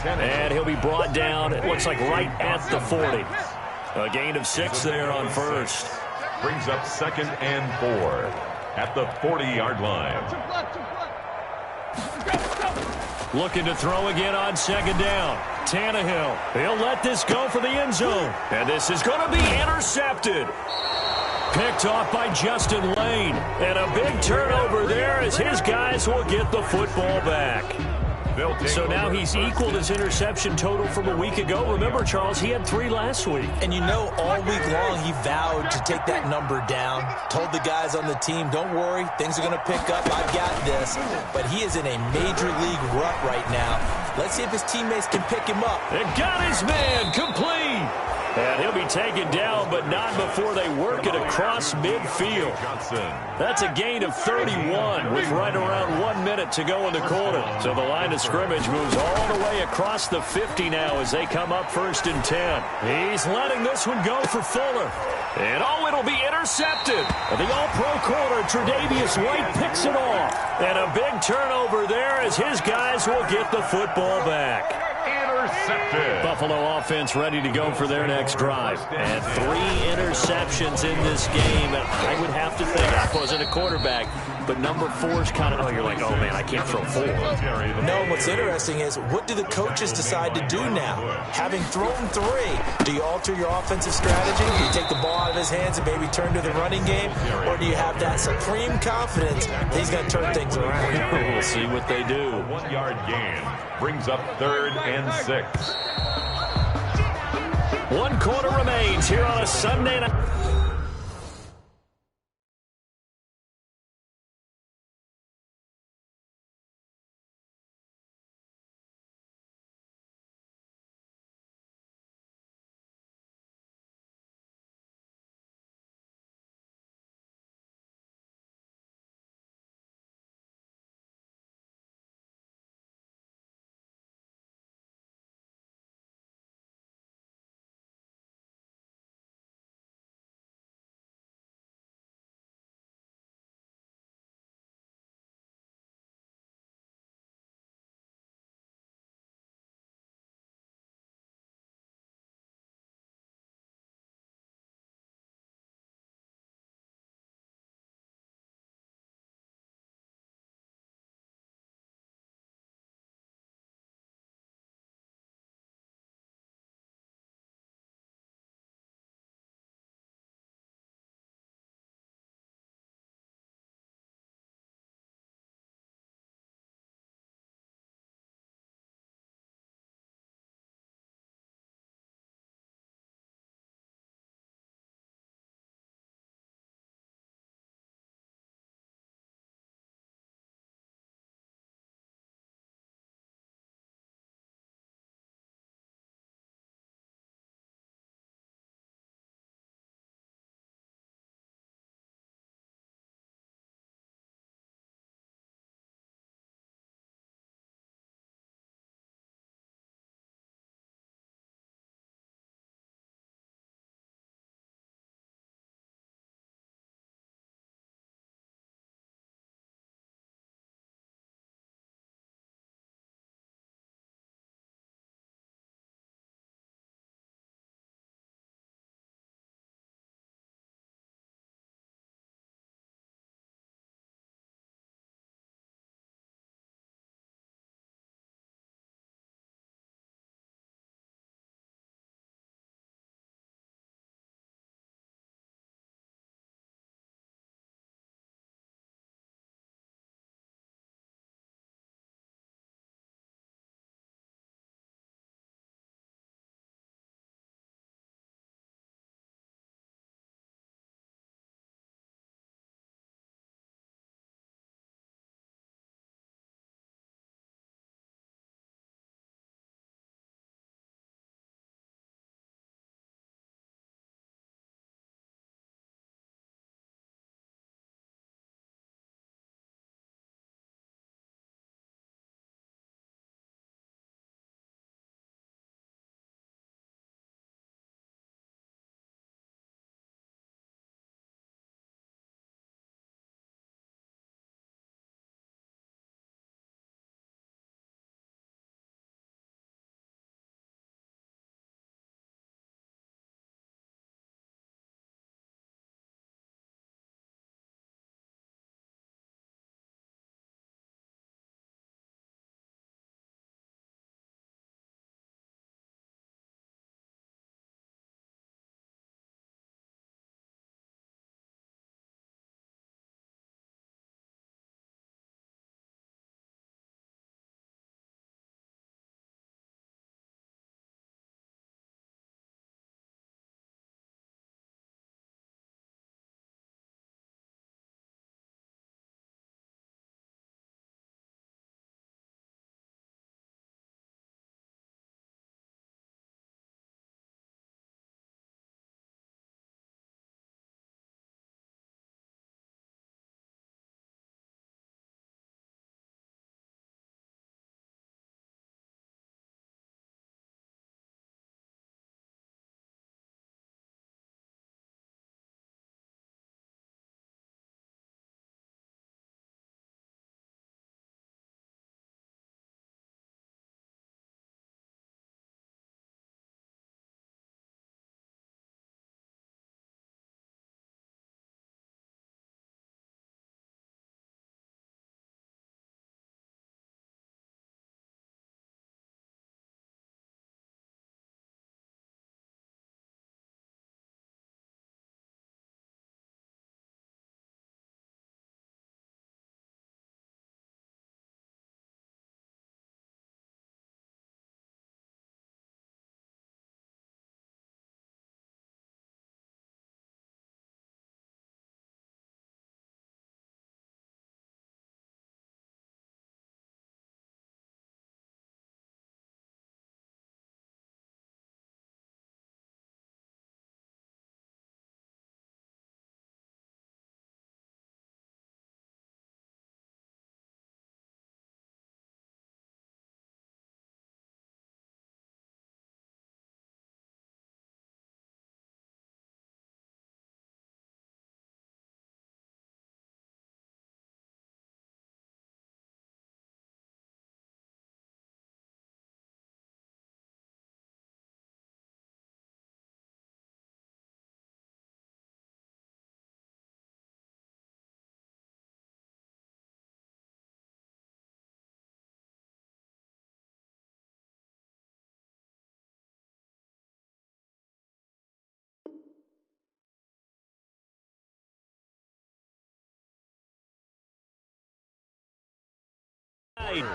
Speaker 1: And he'll be brought down, it looks like right at the 40. A gain of 6 there on first.
Speaker 2: Brings up 2nd and 4 at the 40-yard line.
Speaker 1: Looking to throw again on 2nd down. Tannehill, he'll let this go for the end zone. And this is going to be intercepted. Picked off by Justin Lane. And a big turnover there as his guys will get the football back. So now he's equaled his interception total from a week ago. Remember, Charles, he had 3 last week.
Speaker 3: And you know, all week long he vowed to take that number down. Told the guys on the team, don't worry, things are going to pick up. I've got this. But he is in a major league rut right now. Let's see if his teammates can pick him up.
Speaker 1: And got his man complete. And he'll be taken down, but not before they work it across midfield. That's a gain of 31 with right around 1 minute to go in the quarter. So the line of scrimmage moves all the way across the 50 now as they come up 1st and 10. He's letting this one go for Fuller. And oh, it'll be intercepted. The all-pro corner, Tre'Davious White, picks it off. And a big turnover there as his guys will get the football back.
Speaker 2: Intercepted.
Speaker 1: Buffalo offense ready to go for their next drive. And 3 interceptions in this game. And I would have to think, I wasn't a quarterback, but number 4 is kind of, oh, you're like, oh, man, I can't throw 4.
Speaker 3: No, what's interesting is, what do the coaches decide to do now? Having thrown 3, do you alter your offensive strategy? Do you take the ball out of his hands and maybe turn to the running game? Or do you have that supreme confidence that he's going to turn things around?
Speaker 1: We'll see what they do.
Speaker 2: 1-yard gain brings up 3rd and 6.
Speaker 1: 1 quarter remains here on a Sunday night.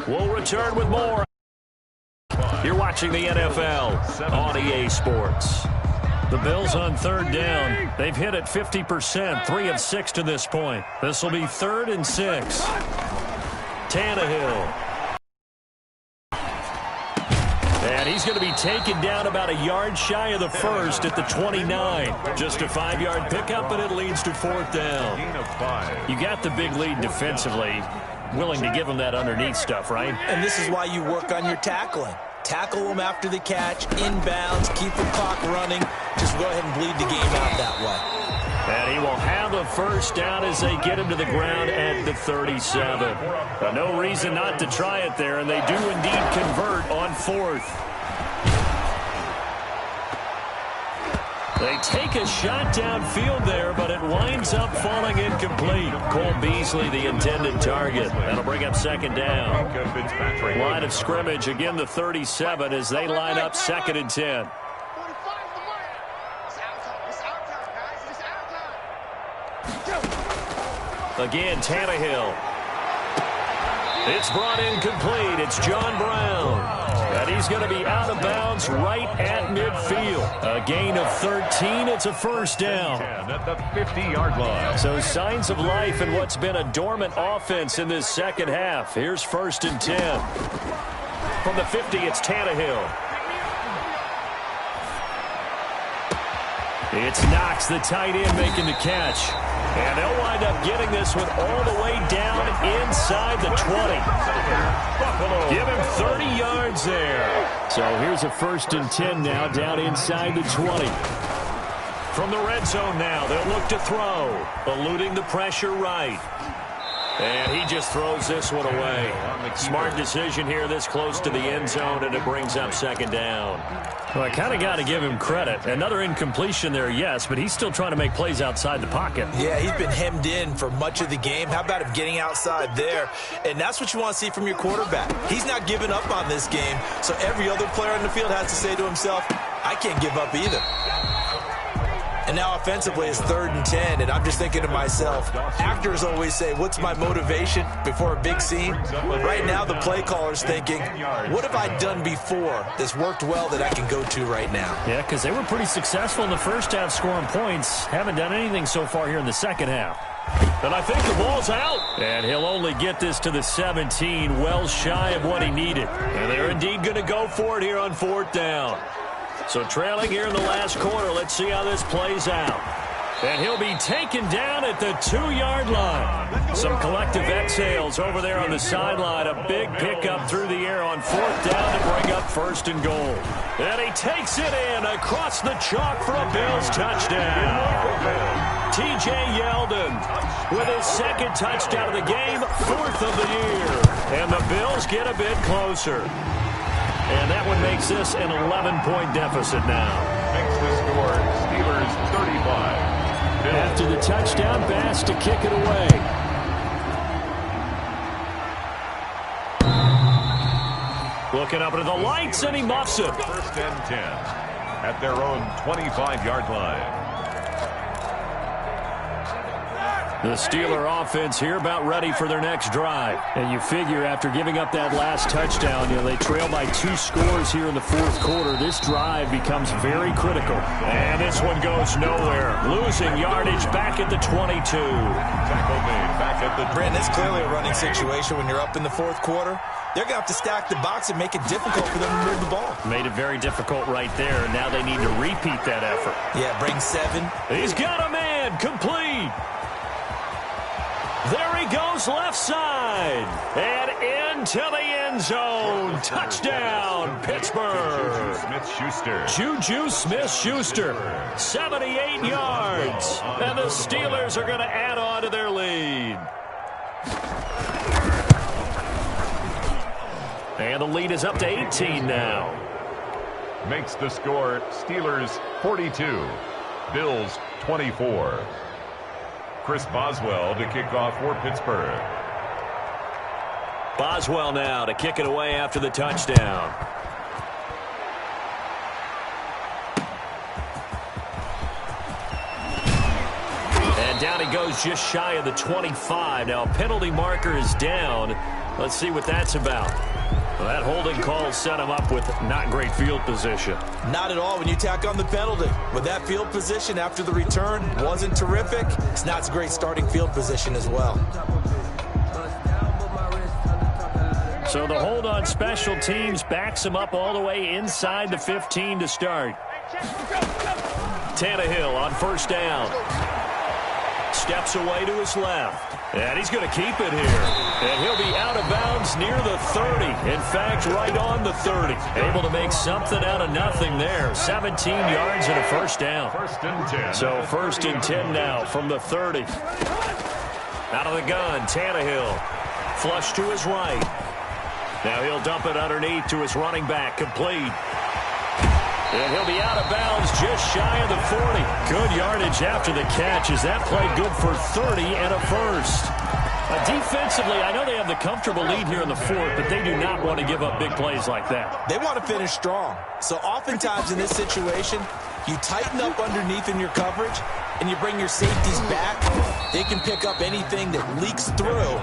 Speaker 1: We'll return with more. You're watching the NFL on EA Sports. The Bills on third down. They've hit it 50%, 3 of 6 to this point. This will be 3rd and 6. Tannehill. And he's going to be taken down about a yard shy of the first at the 29. Just a 5-yard pickup, and it leads to 4th down. You got the big lead defensively. Willing to give him that underneath stuff, right?
Speaker 3: And this is why you work on your tackling. Tackle them after the catch, inbounds, keep the clock running. Just go ahead and bleed the game out that way.
Speaker 1: And he will have a first down as they get him to the ground at the 37. No reason not to try it there, and they do indeed convert on 4th. They take a shot downfield there, but it winds up falling incomplete. Cole Beasley, the intended target. That'll bring up 2nd down. Line of scrimmage, again the 37 as they line up 2nd and 10. Again, Tannehill. It's brought in complete. It's John Brown. And he's going to be out of bounds right at midfield. A gain of 13. It's a first down.
Speaker 2: At the 50-yard line.
Speaker 1: So signs of life in what's been a dormant offense in this second half. Here's 1st and 10. From the 50, it's Tannehill. It's Knox, the tight end, making the catch. And they'll wind up getting this one all the way down inside the 20. Give him 30 yards there. So here's a 1st and 10 now down inside the 20. From the red zone now, they'll look to throw. Eluding the pressure right. And he just throws this one away. Smart decision here this close to the end zone, and it brings up 2nd down. Well, I kind of got to give him credit. Another incompletion there, yes, but he's still trying to make plays outside the pocket.
Speaker 3: Yeah, he's been hemmed in for much of the game. How about him getting outside there? And that's what you want to see from your quarterback. He's not giving up on this game, so every other player on the field has to say to himself, I can't give up either. And now offensively it's 3rd and 10, and I'm just thinking to myself, actors always say, what's my motivation before a big scene? Right now the play caller's thinking, what have I done before that's worked well that I can go to right now?
Speaker 1: Yeah, because they were pretty successful in the first half scoring points. Haven't done anything so far here in the second half. And I think the ball's out. And he'll only get this to the 17, well shy of what he needed. And they're indeed going to go for it here on 4th down. So trailing here in the last quarter, let's see how this plays out. And he'll be taken down at the 2-yard line. Some collective exhales over there on the sideline. A big pickup through the air on 4th down to bring up 1st and goal. And he takes it in across the chalk for a Bills touchdown. T.J. Yeldon with his 2nd touchdown of the game, 4th of the year. And the Bills get a bit closer. And that one makes this an 11-point deficit now.
Speaker 2: Makes the score Steelers 35.
Speaker 1: After the touchdown, Bass to kick it away. Looking up into the lights, and he muffs it.
Speaker 2: 1st and 10 at their own 25-yard line.
Speaker 1: The Steeler offense here about ready for their next drive. And you figure after giving up that last touchdown, they trail by 2 scores here in the 4th quarter. This drive becomes very critical. And this one goes nowhere. Losing yardage back at the 22.
Speaker 2: Tackle made back at the 20.
Speaker 3: Brandon, it's clearly a running situation when you're up in the 4th quarter. They're going to have to stack the box and make it difficult for them to move the ball.
Speaker 1: Made it very difficult right there, and now they need to repeat that effort.
Speaker 3: Yeah, bring 7.
Speaker 1: He's got a man, complete. There he goes left side. And into the end zone. Touchdown, Pittsburgh.
Speaker 2: Smith-Schuster.
Speaker 1: Juju Smith-Schuster. 78 yards. And the Steelers are going to add on to their lead. And the lead is up to 18 now.
Speaker 2: Makes the score Steelers 42. Bills 24. Chris Boswell to kick off for Pittsburgh.
Speaker 1: Boswell now to kick it away after the touchdown. And down he goes just shy of the 25. Now a penalty marker is down. Let's see what that's about. Well, that holding call set him up with not great field position.
Speaker 3: Not at all when you tack on the penalty. With that field position after the return wasn't terrific, it's not a great starting field position as well.
Speaker 1: So the hold on special teams backs him up all the way inside the 15 to start. Tannehill on first down. Steps away to his left. And he's going to keep it here. And he'll be out of bounds near the 30. In fact, right on the 30. Able to make something out of nothing there. 17 yards and a first down.
Speaker 2: First and 10.
Speaker 1: So first and 10 now from the 30. Out of the gun, Tannehill. Flush to his right. Now he'll dump it underneath to his running back. Complete. And he'll be out of bounds just shy of the 40. Good yardage after the catch as that played good for 30 and a first. Defensively, I know they have the comfortable lead here in the fourth, but they do not want to give up big plays like that.
Speaker 3: They want to finish strong. So oftentimes in this situation, you tighten up underneath in your coverage, and you bring your safeties back. They can pick up anything that leaks through.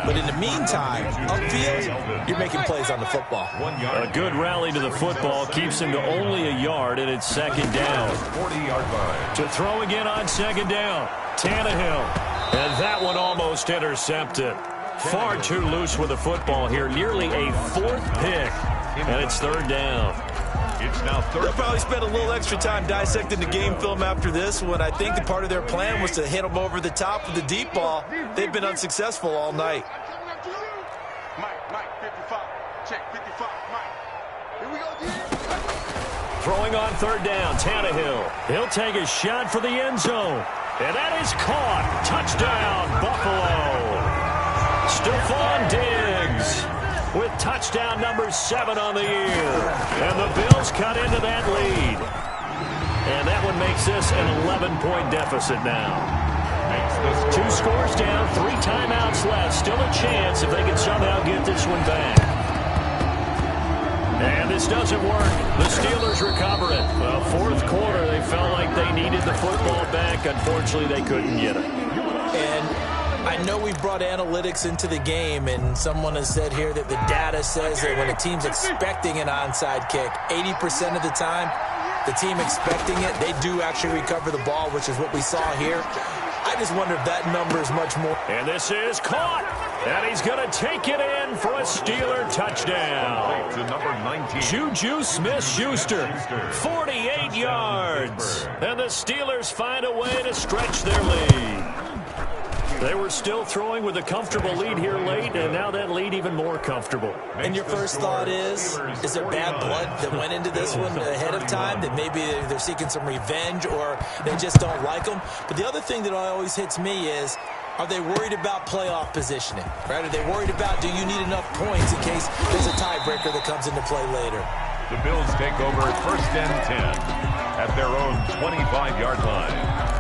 Speaker 3: But in the meantime, upfield, you're making plays on the football.
Speaker 1: A good rally to the football keeps him to only a yard, and it's second down.
Speaker 2: 40-yard line.
Speaker 1: To throw again on second down, Tannehill. And that one almost intercepted. Far too loose with the football here. Nearly a fourth pick. And it's third down.
Speaker 2: It's now third.
Speaker 3: They'll probably spend a little extra time dissecting the game film after this one. I think the part of their plan was to hit them over the top with the deep ball. They've been unsuccessful all night.
Speaker 4: Mike, 55. Check, 55. Mike. Here we go,
Speaker 1: Throwing on third down, Tannehill. He'll take a shot for the end zone. And that is caught. Touchdown, Buffalo. Stephon Diggs with touchdown number 7 on the year. And the Bills cut into that lead. And that one makes this an 11-point deficit now. 2 scores down, 3 timeouts left. Still a chance if they can somehow get this one back. And this doesn't work. The Steelers recover it. Well, fourth quarter, they felt like they needed the football back. Unfortunately, they couldn't get it.
Speaker 3: And I know we brought analytics into the game, and someone has said here that the data says that when a team's expecting an onside kick, 80% of the time, the team expecting it, they do actually recover the ball, which is what we saw here. I just wonder if that number is much more.
Speaker 1: And this is caught. And he's going to take it in for a Steeler touchdown.
Speaker 2: To number 19.
Speaker 1: Juju Smith-Schuster, 48 yards. And the Steelers find a way to stretch their lead. They were still throwing with a comfortable lead here late, and now that lead even more comfortable.
Speaker 3: And your first thought is there bad blood that went into this one ahead of time, that maybe they're seeking some revenge or they just don't like them? But the other thing that always hits me is, are they worried about playoff positioning? Right? Are they worried about, do you need enough points in case there's a tiebreaker that comes into play later?
Speaker 2: The Bills take over first and 10 at their own 25-yard line.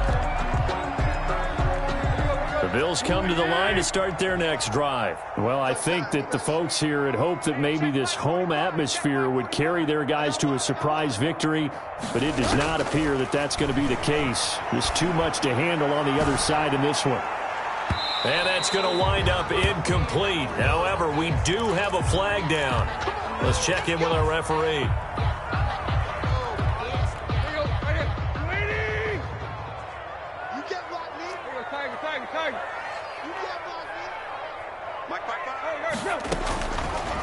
Speaker 1: The Bills come to the line to start their next drive. Well, I think that the folks here had hoped that maybe this home atmosphere would carry their guys to a surprise victory, but it does not appear that that's going to be the case. There's too much to handle on the other side in this one. And that's going to wind up incomplete. However, we do have a flag down. Let's check in with our referee.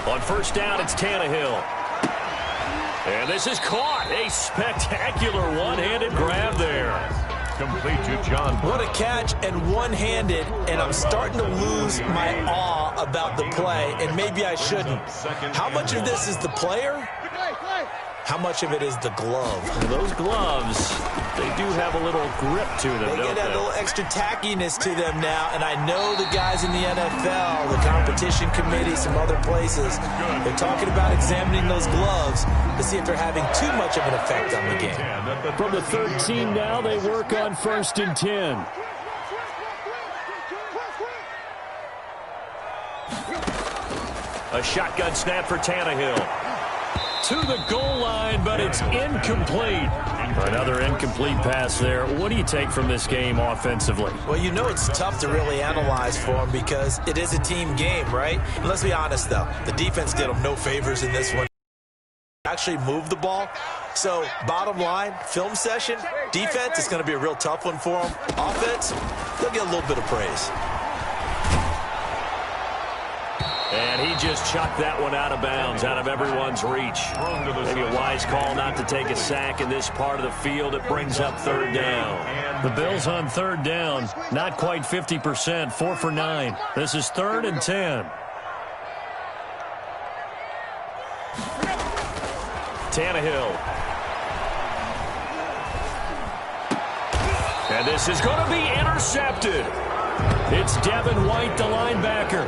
Speaker 1: On first down, it's Tannehill. And this is caught. A spectacular one-handed grab there.
Speaker 2: Complete to John.
Speaker 3: What a catch, and one-handed, and I'm starting to lose my awe about the play, and maybe I shouldn't. How much of this is the player? How much of it is the glove?
Speaker 1: Those gloves, they do have a little grip to them,
Speaker 3: They
Speaker 1: don't
Speaker 3: get a little extra tackiness to them now, and I know the guys in the NFL, the competition committee, some other places, they're talking about examining those gloves to see if they're having too much of an effect on the game.
Speaker 1: From the 13 now, they work on first and 10. A shotgun snap for Tannehill. To the goal line, but it's incomplete. Another incomplete pass there. What do you take from this game offensively?
Speaker 3: Well, you know it's tough to really analyze for them because it is a team game, right? And let's be honest, though. The defense did them no favors in this one. Actually moved the ball. So, bottom line, film session, defense is going to be a real tough one for them. Offense, they'll get a little bit of praise.
Speaker 1: And he just chucked that one out of bounds, out of everyone's reach. Maybe a wise call not to take a sack in this part of the field. It brings up third down. The Bills on third down, not quite 50%, 4 for 9. This is 3rd and 10. Tannehill. And this is going to be intercepted. It's Devin White, the linebacker.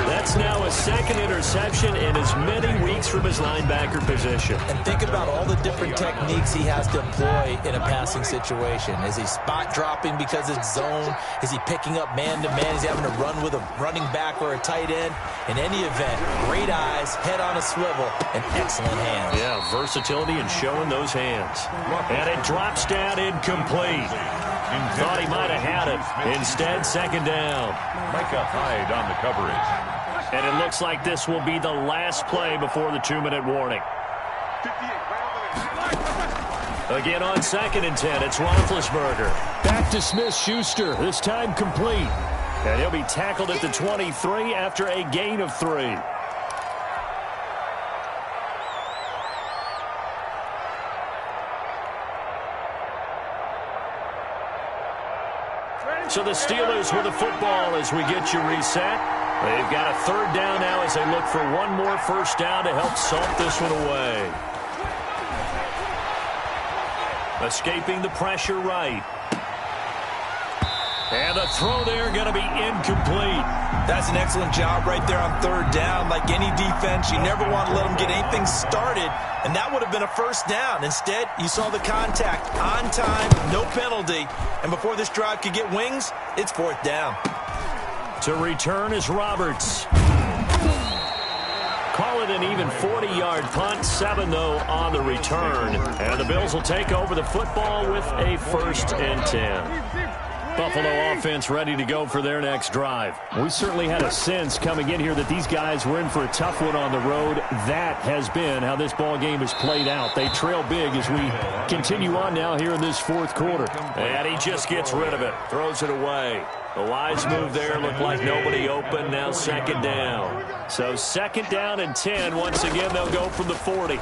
Speaker 1: That's now a second interception in as many weeks from his linebacker position.
Speaker 3: And think about all the different techniques he has to employ in a passing situation. Is he spot dropping because it's zone? Is he picking up man-to-man? Is he having to run with a running back or a tight end? In any event, great eyes, head on a swivel, and excellent hands.
Speaker 1: Yeah, versatility and showing those hands. And it drops down incomplete. Thought he might have had it. Instead, second down.
Speaker 2: Micah Hyde on the coverage.
Speaker 1: And it looks like this will be the last play before the 2-minute warning. Again on 2nd and 10, it's Roethlisberger. Back to Smith-Schuster, this time complete. And he'll be tackled at the 23 after a gain of 3. So the Steelers with the football as we get you reset. They've got a third down now as they look for one more first down to help salt this one away. Escaping the pressure right. And the throw there going to be incomplete.
Speaker 3: That's an excellent job right there on third down. Like any defense, you never want to let them get anything started, and that would have been a first down. Instead, you saw the contact on time, no penalty, and before this drive could get wings, it's 4th down.
Speaker 1: To return is Roberts. Call it an even 40-yard punt, 7 though on the return, and the Bills will take over the football with a 1st and 10. Buffalo offense ready to go for their next drive. We certainly had a sense coming in here that these guys were in for a tough one on the road. That has been how this ball game has played out. They trail big as we continue on now here in this 4th quarter. And he just gets rid of it, throws it away. A wise move there, looked like nobody open, now 2nd down. So 2nd down and 10, once again they'll go from the 40.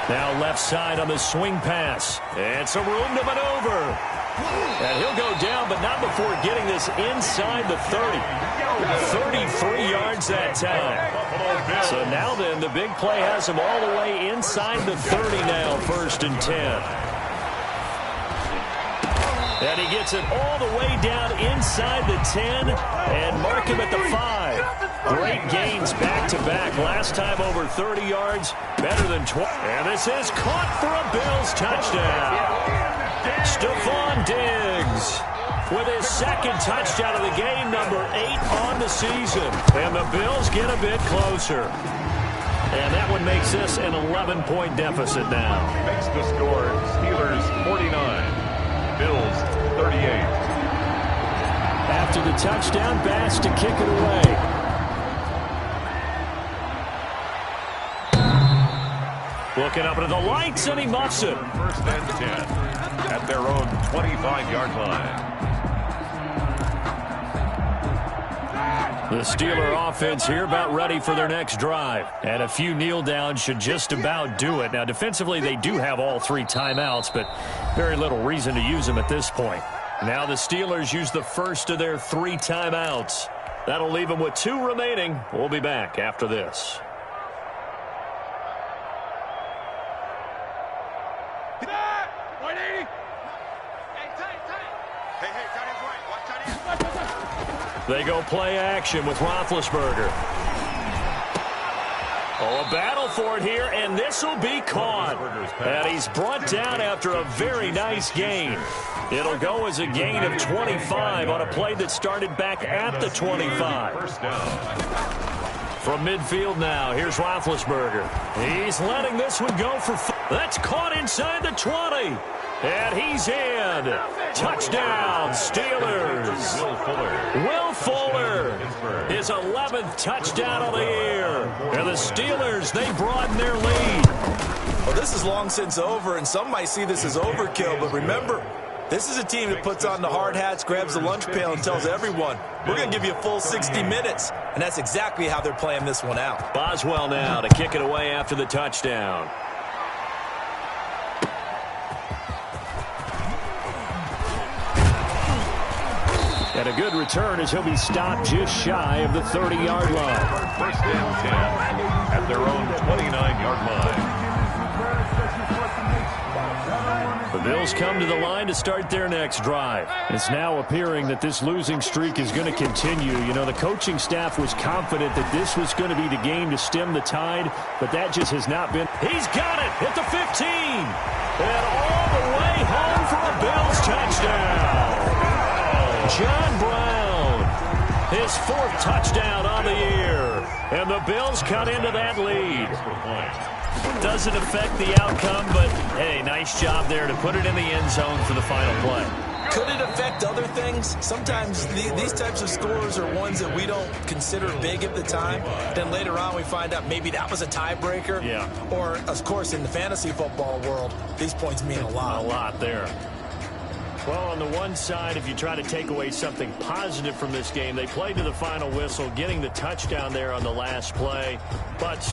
Speaker 1: Now left side on the swing pass. And some room to maneuver. And he'll go down, but not before getting this inside the 30. 33 yards that time. So now then, the big play has him all the way inside the 30 now, 1st and 10. And he gets it all the way down inside the 10 and mark him at the 5. Great gains back-to-back. Last time over 30 yards, better than 20. And this is caught for a Bills touchdown. Stephon Diggs with his 2nd touchdown of the game, number 8 on the season. And the Bills get a bit closer. And that one makes this an 11-point deficit now.
Speaker 2: Makes the score Steelers 49, Bills 38.
Speaker 1: After the touchdown, Bass to kick it away. Looking up into the lights, and he muffs it.
Speaker 2: 1st and 10 at their own 25-yard line.
Speaker 1: The Steeler offense here about ready for their next drive. And a few kneel downs should just about do it. Now, defensively, they do have all 3 timeouts, but very little reason to use them at this point. Now the Steelers use the first of their 3 timeouts. That'll leave them with 2 remaining. We'll be back after this. They go play action with Roethlisberger. Oh, a battle for it here, and this will be caught. And he's brought down after a very nice gain. It'll go as a gain of 25 on a play that started back at the 25. From midfield now, here's Roethlisberger. He's letting this one go for that's caught inside the 20. And he's in. Touchdown, Steelers. Will Fuller, his 11th touchdown of the year. And the Steelers, they broaden their lead.
Speaker 3: Well, this is long since over, and some might see this as overkill, but remember, this is a team that puts on the hard hats, grabs the lunch pail, and tells everyone, we're going to give you a full 60 minutes. And that's exactly how they're playing this one out.
Speaker 1: Boswell now to kick it away after the touchdown. And a good return as he'll be stopped just shy of the 30-yard line.
Speaker 2: First and 10 at their own 29-yard line.
Speaker 1: The Bills come to the line to start their next drive. It's now appearing that this losing streak is going to continue. You know, the coaching staff was confident that this was going to be the game to stem the tide, but that just has not been. He's got it at the 15. And all the way home for a Bills touchdown. John Brown, his 4th touchdown on the year. And the Bills cut into that lead. Doesn't affect the outcome, but, hey, nice job there to put it in the end zone for the final play.
Speaker 3: Could it affect other things? Sometimes these types of scores are ones that we don't consider big at the time. Then later on we find out maybe that was a tiebreaker.
Speaker 1: Yeah.
Speaker 3: Or, of course, in the fantasy football world, these points mean a lot.
Speaker 1: A lot there. Well, on the one side, if you try to take away something positive from this game, they played to the final whistle, getting the touchdown there on the last play. But